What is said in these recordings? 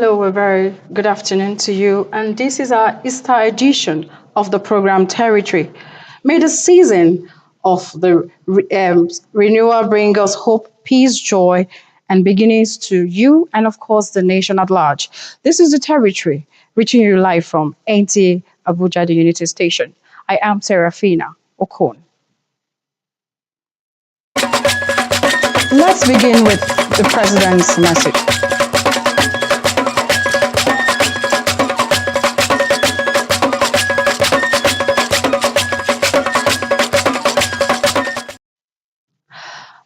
Hello, a very good afternoon to you. And this is our Easter edition of the program Territory. May the season of the renewal bring us hope, peace, joy, and beginnings to you and, of course, the nation at large. This is the Territory, reaching you live from NTA Abuja, the Unity Station. I am Serafina Okon. Let's begin with the President's message.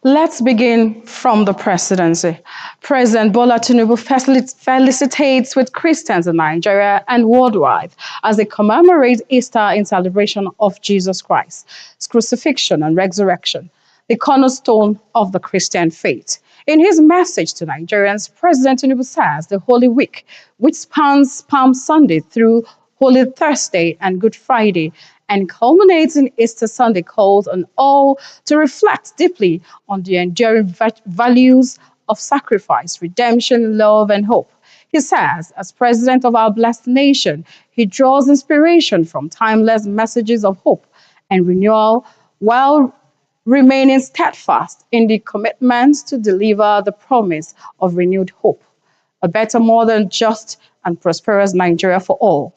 Let's begin from the presidency. President Bola Tinubu felicitates with Christians in Nigeria and worldwide as they commemorate Easter in celebration of Jesus Christ's crucifixion and resurrection, the cornerstone of the Christian faith. In his message to Nigerians, President Tinubu says the Holy Week, which spans Palm Sunday through Holy Thursday and Good Friday, and culminates in Easter Sunday, calls on all to reflect deeply on the enduring values of sacrifice, redemption, love, and hope. He says, as president of our blessed nation, he draws inspiration from timeless messages of hope and renewal while remaining steadfast in the commitment to deliver the promise of renewed hope, a better, more than just and prosperous Nigeria for all.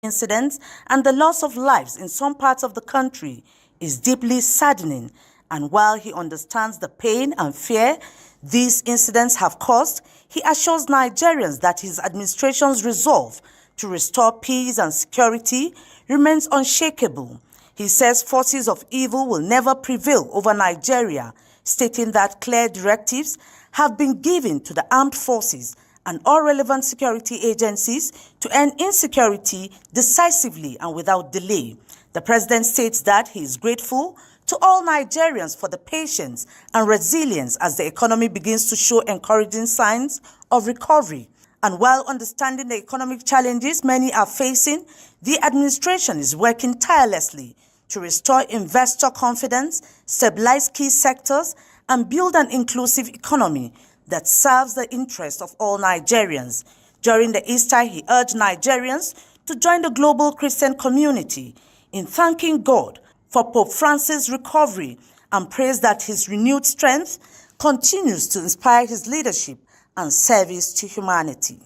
Incidents and the loss of lives in some parts of the country is deeply saddening, and while he understands the pain and fear these incidents have caused, he assures Nigerians that his administration's resolve to restore peace and security remains unshakable. He says forces of evil will never prevail over Nigeria, stating that clear directives have been given to the armed forces and all relevant security agencies to end insecurity decisively and without delay. The president states that he is grateful to all Nigerians for the patience and resilience as the economy begins to show encouraging signs of recovery. And while understanding the economic challenges many are facing, the administration is working tirelessly to restore investor confidence, stabilize key sectors, and build an inclusive economy that serves the interest of all Nigerians. During the Easter, he urged Nigerians to join the global Christian community in thanking God for Pope Francis' recovery and praise that his renewed strength continues to inspire his leadership and service to humanity.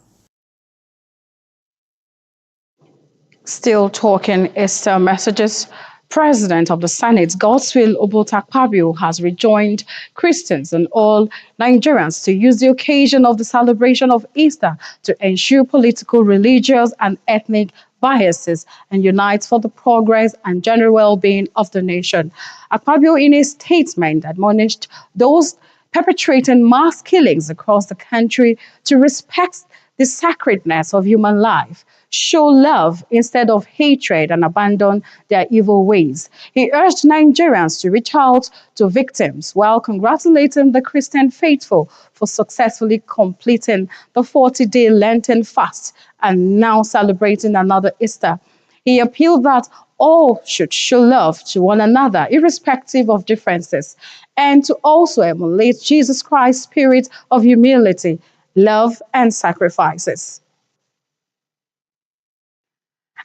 Still talking Easter messages, President of the Senate, Godswill Akpabio, has rejoined Christians and all Nigerians to use the occasion of the celebration of Easter to ensure political, religious, and ethnic biases and unite for the progress and general well-being of the nation. Akpabio, in a statement, admonished those perpetrating mass killings across the country to respect the sacredness of human life, show love instead of hatred, and abandon their evil ways. He urged Nigerians to reach out to victims while congratulating the Christian faithful for successfully completing the 40-day Lenten fast and now celebrating another Easter. He appealed that all should show love to one another, irrespective of differences, and to also emulate Jesus Christ's spirit of humility, love, and sacrifices.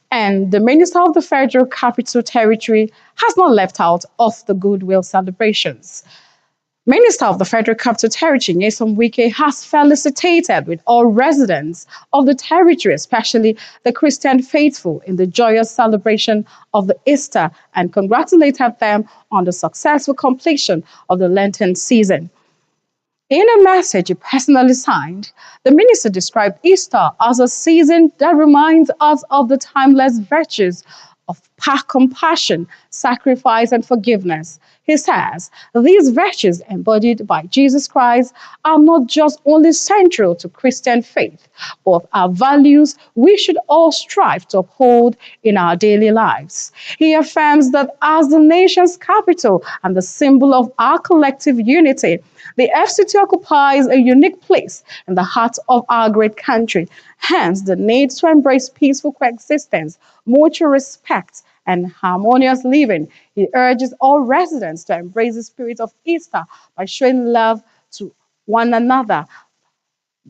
And the Minister of the Federal Capital Territory has not left out of the goodwill celebrations. Minister of the Federal Capital Territory, Nyesom Wike, has felicitated with all residents of the territory, especially the Christian faithful, in the joyous celebration of the Easter and congratulated them on the successful completion of the Lenten season. In a message he personally signed, the minister described Easter as a season that reminds us of the timeless virtues of compassion, sacrifice, and forgiveness. He says these virtues embodied by Jesus Christ are not just only central to Christian faith, but are values we should all strive to uphold in our daily lives. He affirms that as the nation's capital and the symbol of our collective unity, the FCT occupies a unique place in the heart of our great country. Hence, the need to embrace peaceful coexistence, mutual respect, and harmonious living. He urges all residents to embrace the spirit of Easter by showing love to one another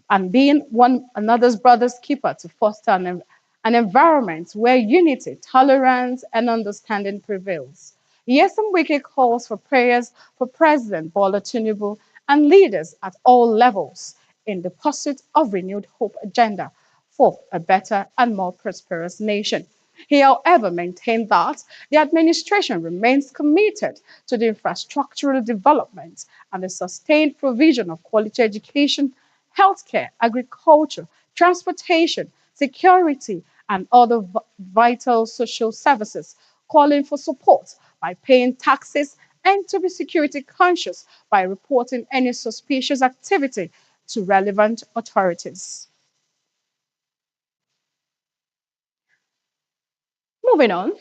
and being one another's brother's keeper to foster an environment where unity, tolerance, and understanding prevails. Yes, some wicked calls for prayers for President Bola Tinubu and leaders at all levels in the pursuit of renewed hope agenda for a better and more prosperous nation. He, however, maintained that the administration remains committed to the infrastructural development and the sustained provision of quality education, healthcare, agriculture, transportation, security, and other vital social services, calling for support by paying taxes and to be security conscious by reporting any suspicious activity to relevant authorities. Moving on,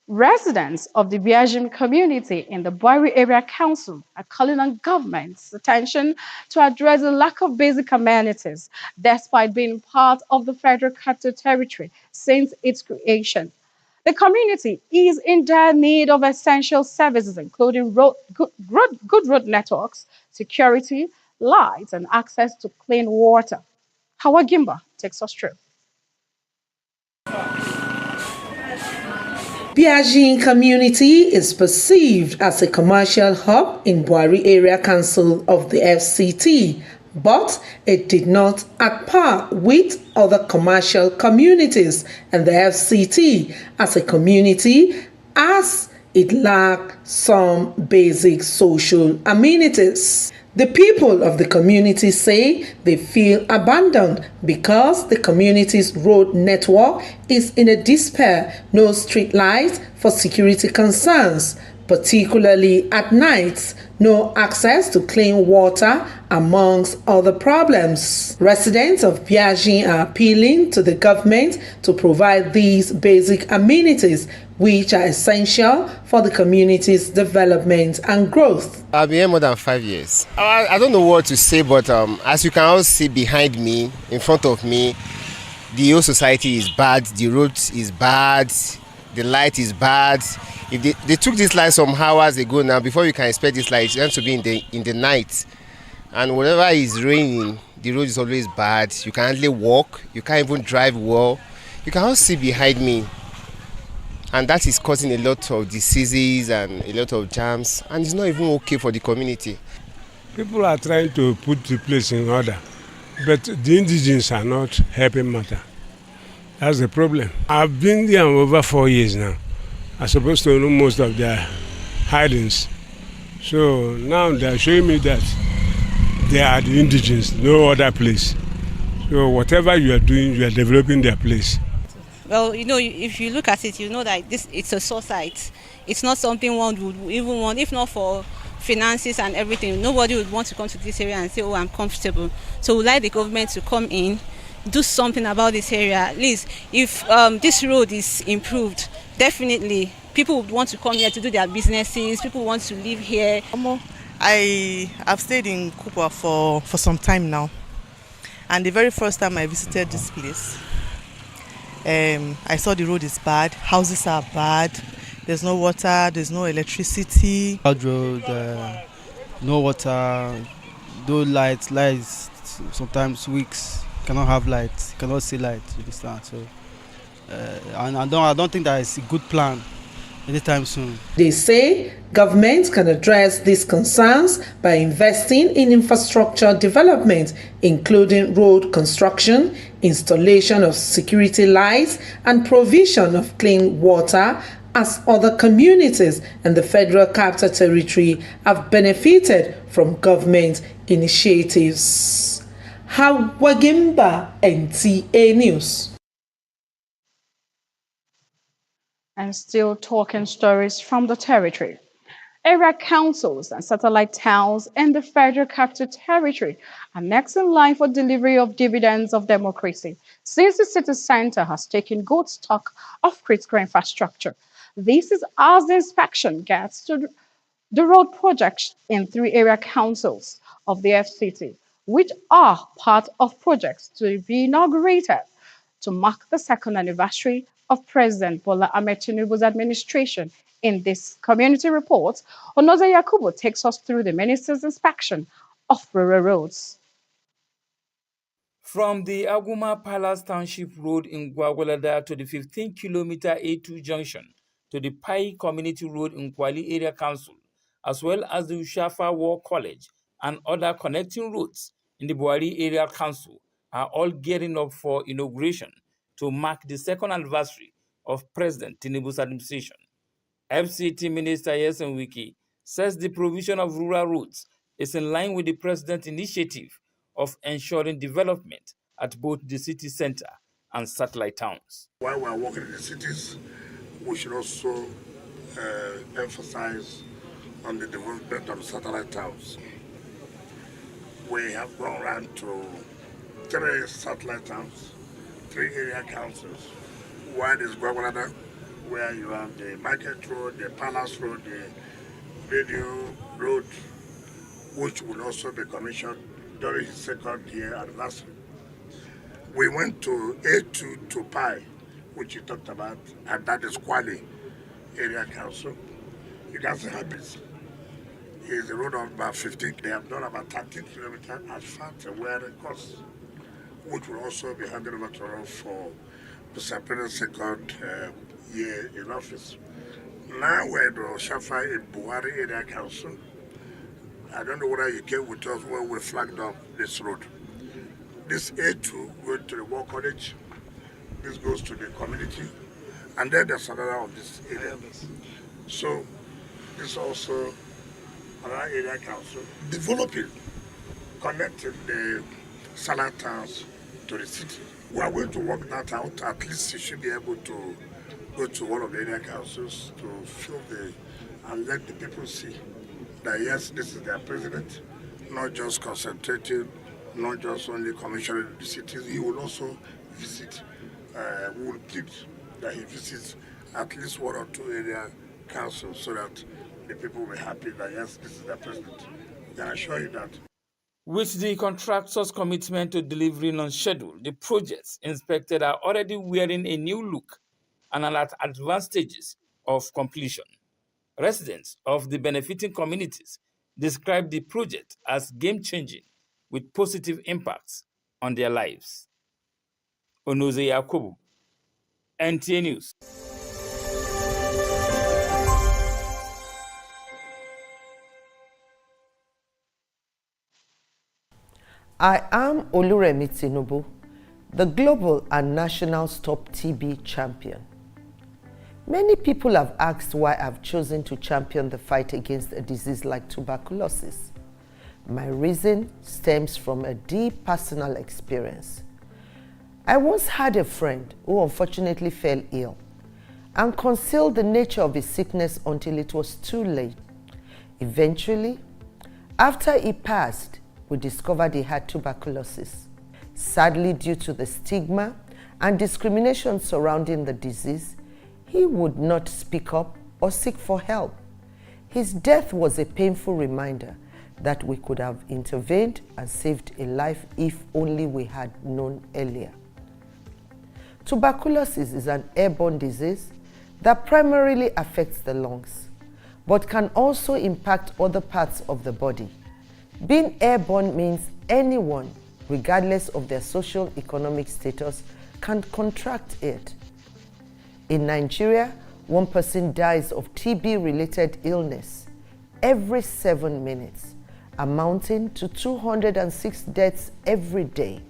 residents of the Biajim community in the Boiri Area Council are calling on government's attention to address the lack of basic amenities, despite being part of the Federal Capital Territory since its creation. The community is in dire need of essential services, including good road networks, security, lights, and access to clean water. Howard Gimba takes us through. Biajin community is perceived as a commercial hub in Boari Area Council of the FCT, but it did not at par with other commercial communities in the FCT as a community, as it lacked some basic social amenities. The people of the community say they feel abandoned because the community's road network is in a despair, no street lights for security concerns, particularly at nights, no access to clean water, amongst other problems. Residents of Biajin are appealing to the government to provide these basic amenities, which are essential for the community's development and growth. I've been here more than 5 years. I don't know what to say, but as you can all see behind me, in front of me, the whole society is bad, the road is bad, the light is bad. If they took this light some hours ago now, before you can expect this light, it's going to be in the night. And whenever it's raining, the road is always bad. You can hardly walk, you can't even drive well. You can all see behind me. And that is causing a lot of diseases and a lot of jams, and it's not even okay for the community. People are trying to put the place in order, but the indigenous are not helping matter. That's the problem. I've been there over 4 years now. I'm supposed to know most of their hidings. So now they're showing me that they are the indigenous, no other place. So whatever you are doing, you are developing their place. Well, you know, if you look at it, you know that it's a society. It's not something one would even want, if not for finances and everything. Nobody would want to come to this area and say, oh, I'm comfortable. So we'd like the government to come in, do something about this area. At least if this road is improved, definitely people would want to come here to do their businesses. People want to live here. I've stayed in Kupa for some time now. And the very first time I visited this place, I saw the road is bad, houses are bad, there's no water, there's no electricity. Bad road, no water, no lights, sometimes weeks, cannot have lights, cannot see light, you understand? So, and I don't think that is a good plan anytime soon. They say government can address these concerns by investing in infrastructure development, including road construction, installation of security lights, and provision of clean water, as other communities in the Federal Capital Territory have benefited from government initiatives. Hawagimba, NTA News. And still talking stories from the territory. Area councils and satellite towns in the Federal Capital Territory are next in line for delivery of dividends of democracy, since the city center has taken good stock of critical infrastructure. This is as the inspection gets to the road projects in 3 area councils of the FCT, which are part of projects to be inaugurated to mark the second anniversary of President Bola Ahmed Tinubu's administration. In this community report, Onoza Yakubu takes us through the minister's inspection of rural roads. From the Aguma Palace Township Road in Gwagwalada to the 15-kilometer A2 junction to the Pai Community Road in Kwali Area Council, as well as the Ushafa War College and other connecting roads in the Buhari Area Council, are all gearing up for inauguration to mark the second anniversary of President Tinubu's administration. FCT Minister Yesen Wiki says the provision of rural roads is in line with the President's initiative of ensuring development at both the city center and satellite towns. While we are working in the cities, we should also emphasize on the development of satellite towns. We have gone around to 3 satellite towns, 3 area councils. One is Gwagwalada, where you have the Market Road, the Palace Road, the Radio Road, which will also be commissioned during his second year anniversary. We went to A2 to Pi, which you talked about, and that is Kwali Area Council. You can see how busy. It's a road of about 15. They have done about 13 kilometers as far as where it costs, which will also be handed over to us for Mr. President's second year in office. Now we're the Shafa in Buhari Area Council. I don't know whether you came with us when we flagged up this road. This A2 goes to the War College, this goes to the community, and then there's another of this area. So this also another area council developing, connecting the satellite towns to the city. We are going to work that out. At least you should be able to go to one of the area councils to feel and let the people see that yes, this is their president, not just concentrating, not just only commissioning the cities. He will also visit. We will plead that he visits at least 1 or 2 area councils so that the people will be happy that yes, this is their president. I can assure you that. With the contractor's commitment to delivering on schedule, the projects inspected are already wearing a new look and are at advanced stages of completion. Residents of the benefiting communities describe the project as game-changing with positive impacts on their lives. Onoze Yakubu, NTA News. I am Oluremi Tinubu, the global and national Stop TB champion. Many people have asked why I've chosen to champion the fight against a disease like tuberculosis. My reason stems from a deep personal experience. I once had a friend who unfortunately fell ill and concealed the nature of his sickness until it was too late. Eventually, after he passed, we discovered he had tuberculosis. Sadly, due to the stigma and discrimination surrounding the disease, he would not speak up or seek for help. His death was a painful reminder that we could have intervened and saved a life if only we had known earlier. Tuberculosis is an airborne disease that primarily affects the lungs, but can also impact other parts of the body. Being airborne means anyone, regardless of their social economic status, can contract it. In Nigeria, 1 person dies of TB-related illness every 7 minutes, amounting to 206 deaths every day.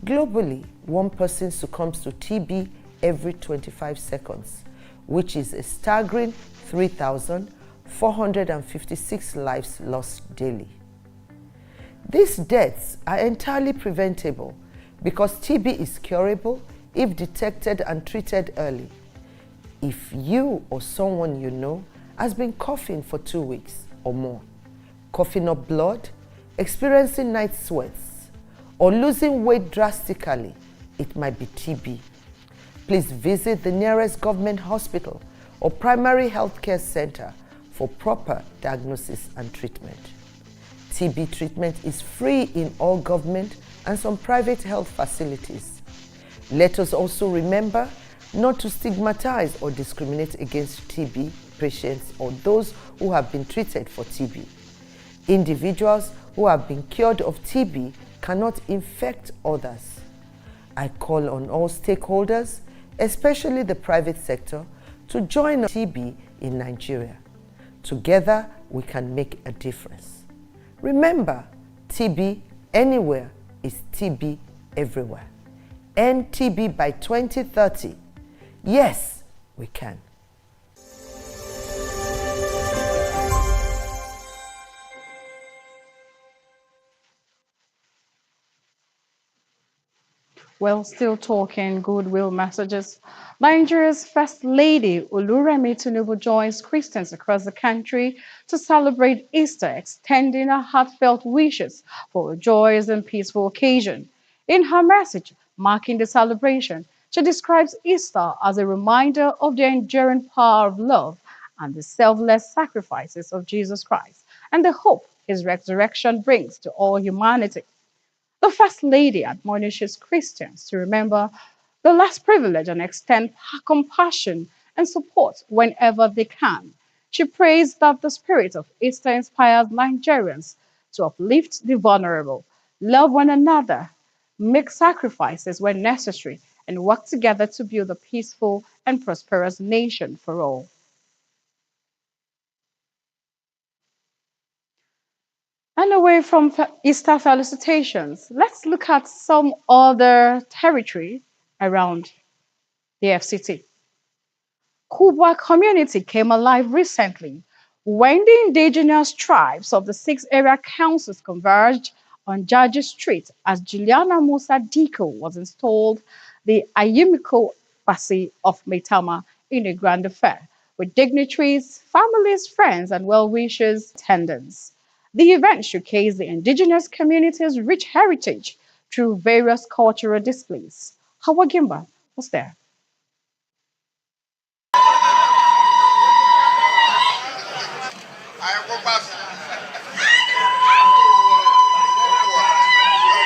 Globally, 1 person succumbs to TB every 25 seconds, which is a staggering 3,456 lives lost daily. These deaths are entirely preventable because TB is curable if detected and treated early. If you or someone you know has been coughing for 2 weeks or more, coughing up blood, experiencing night sweats, or losing weight drastically, it might be TB. Please visit the nearest government hospital or primary health care center for proper diagnosis and treatment. TB treatment is free in all government and some private health facilities. Let us also remember not to stigmatize or discriminate against TB patients or those who have been treated for TB. Individuals who have been cured of TB cannot infect others. I call on all stakeholders, especially the private sector, to join TB in Nigeria. Together, we can make a difference. Remember, TB anywhere is TB everywhere. End TB by 2030. Yes, we can. Well, still talking goodwill messages. Nigeria's First Lady Oluremi Tinubu joins Christians across the country to celebrate Easter, extending her heartfelt wishes for a joyous and peaceful occasion. In her message marking the celebration, she describes Easter as a reminder of the enduring power of love and the selfless sacrifices of Jesus Christ, and the hope his resurrection brings to all humanity. The First Lady admonishes Christians to remember the less privileged and extend compassion and support whenever they can. She prays that the spirit of Easter inspires Nigerians to uplift the vulnerable, love one another, make sacrifices when necessary, and work together to build a peaceful and prosperous nation for all. And away from Easter felicitations, let's look at some other territory around the FCT. Kubwa community came alive recently when the indigenous tribes of the 6 area councils converged on Jaji Street as Juliana Musa Diko was installed the Ayimiko Basi of Maitama in a grand affair, with dignitaries, families, friends, and well-wishers attendance. The event showcased the indigenous community's rich heritage through various cultural displays. Hawa Gimba was there.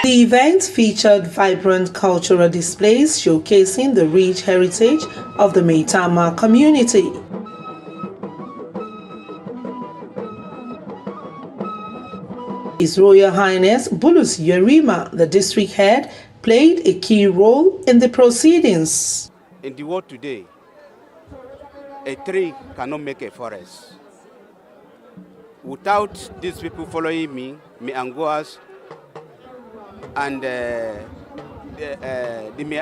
The event featured vibrant cultural displays showcasing the rich heritage of the Maitama community. His Royal Highness Bulus Yerima, the district head, played a key role in the proceedings. In the world today, a tree cannot make a forest. Without these people following me, Anguas, and the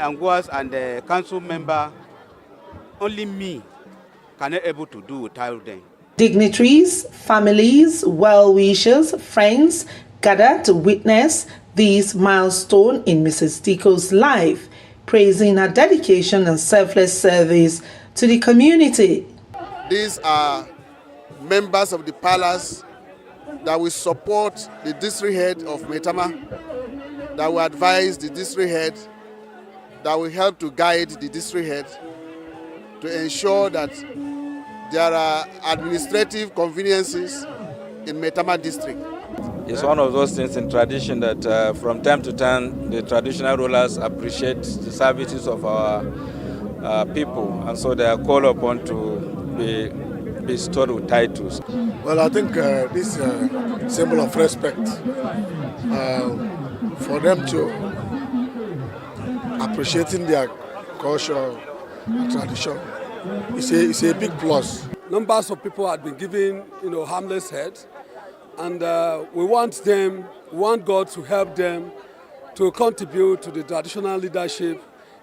Anguas and the council member, only me cannot able to do without them. Dignitaries, families, well-wishers, friends gathered to witness this milestone in Mrs. Diko's life, praising her dedication and selfless service to the community. These are members of the palace that will support the district head of Maitama, that will advise the district head, that will help to guide the district head to ensure that there are administrative conveniences in Maitama district. It's one of those things in tradition that from time to time the traditional rulers appreciate the services of our people, and so they are called upon to be bestowed with titles. Well, I think this is a symbol of respect for them to appreciating their culture and tradition. It's a big plus. Numbers of people have been given, harmless heads, and we want God to help them to contribute to the traditional leadership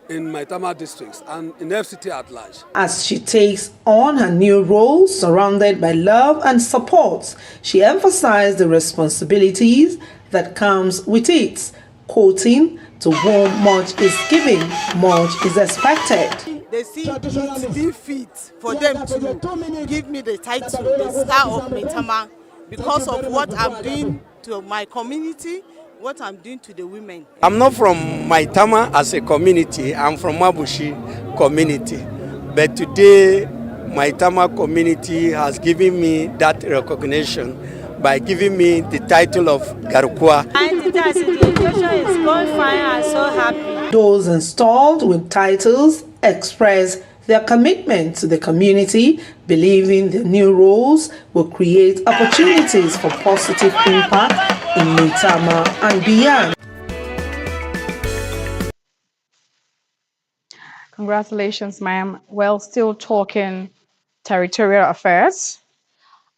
in Maitama districts and in FCT at large. As she takes on her new role, surrounded by love and support, she emphasized the responsibilities that comes with it, quoting, "To whom much is given, much is expected." They see it be fit for them to give me the title, the Star of Maitama, because of what I'm doing to my community, what I'm doing to the women. I'm not from Maitama as a community, I'm from Mabushi community. But today, Maitama community has given me that recognition by giving me the title of Garukwa. I think that the education is going fine. I'm so happy. Those installed with titles express their commitment to the community, believing the new roles will create opportunities for positive impact in Maitama and beyond. Congratulations, ma'am. Well, still talking territorial affairs.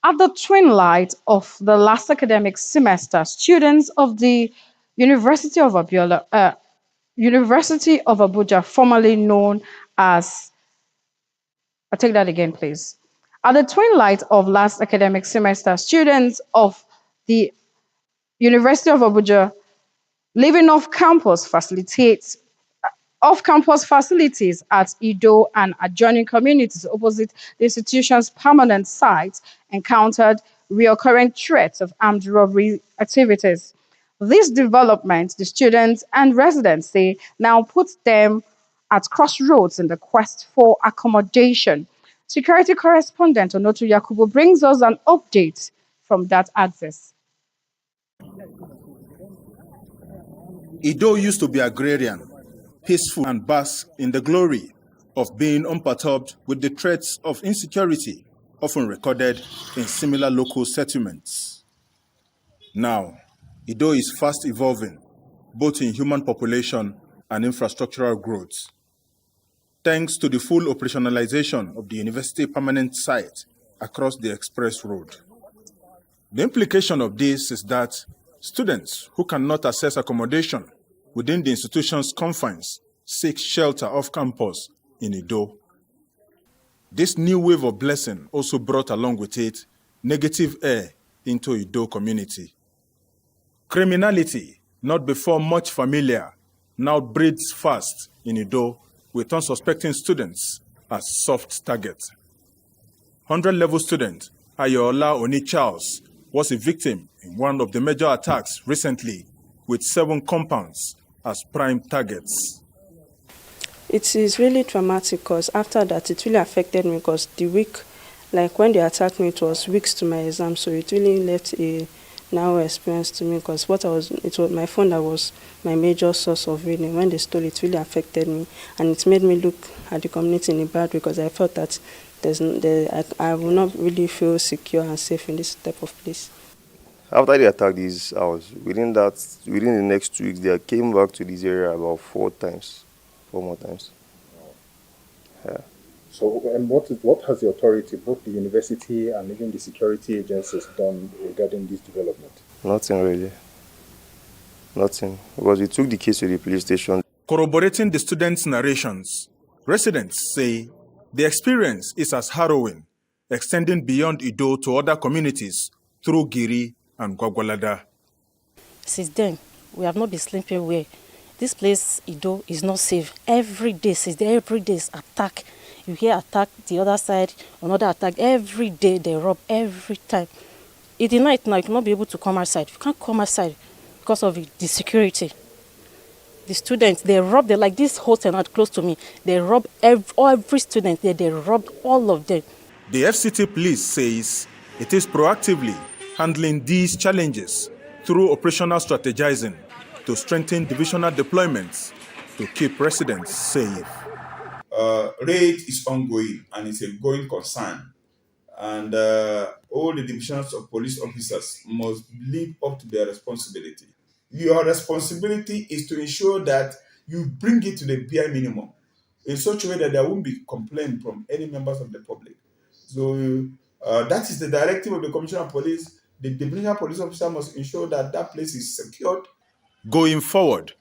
At the twin light of the last academic semester, students of the University of Abuja, formerly known as, I'll take that again, please. At the twin light of last academic semester, students of the University of Abuja living off-campus facilities at Ido and adjoining communities opposite the institution's permanent site encountered recurrent threats of armed robbery activities. This development, the students and residents say, now puts them at crossroads in the quest for accommodation. Security correspondent Onotu Yakubu brings us an update from that axis. Ido used to be agrarian, peaceful, and bask in the glory of being unperturbed with the threats of insecurity often recorded in similar local settlements. Now, Ido is fast evolving, both in human population and infrastructural growth. Thanks to the full operationalization of the university permanent site across the express road. The implication of this is that students who cannot access accommodation within the institution's confines seek shelter off campus in Ido. This new wave of blessing also brought along with it negative air into Ido community. Criminality, not before much familiar, now breeds fast in Ido with unsuspecting students as soft targets. 100-level student Ayola Oni Charles was a victim in one of the major attacks recently with 7 compounds as prime targets. It is really traumatic because after that it really affected me because the week, like when they attacked me, it was weeks to my exam, so it really left a narrow experience to me because it was my phone that was my major source of reading. When they stole it, really affected me and it made me look at the community in a bad way because I felt that I will not really feel secure and safe in this type of place. After they attacked this house, within the next 2 weeks, they came back to this area about 4 more times. Yeah. So, and what has the authority, both the university and even the security agencies, done regarding this development? Nothing really. Nothing. Because we took the case to the police station. Corroborating the students' narrations, residents say the experience is as harrowing, extending beyond Ido to other communities through Giri and Gwagwalada. Since then, we have not been sleeping well. This place, Ido, is not safe. Every day, every day is attack. You hear attack, the other side, another attack. Every day they rob, every time. In the night now, you cannot be able to come outside. You can't come outside because of the security. The students, they rob, like this hotel not close to me. They rob every student there. They robbed all of them. The FCT police says it is proactively handling these challenges through operational strategizing to strengthen divisional deployments to keep residents safe. Raid is ongoing and it's a going concern. And all the divisions of police officers must live up to their responsibility. Your responsibility is to ensure that you bring it to the bare minimum in such a way that there won't be complaint from any members of the public. So that is the directive of the Commissioner of Police. The divisional police officer must ensure that that place is secured. Going forward,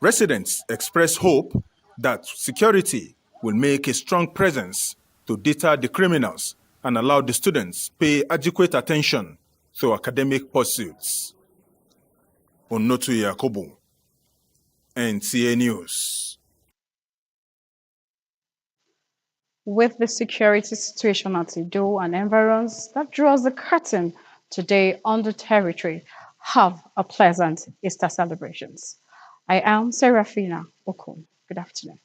residents express hope that security will make a strong presence to deter the criminals and allow the students pay adequate attention to academic pursuits. Onotu Yakubu, NTA News. With the security situation at Ido and environs, that draws the curtain today on the territory. Have a pleasant Easter celebrations. I am Serafina Okun. Good afternoon.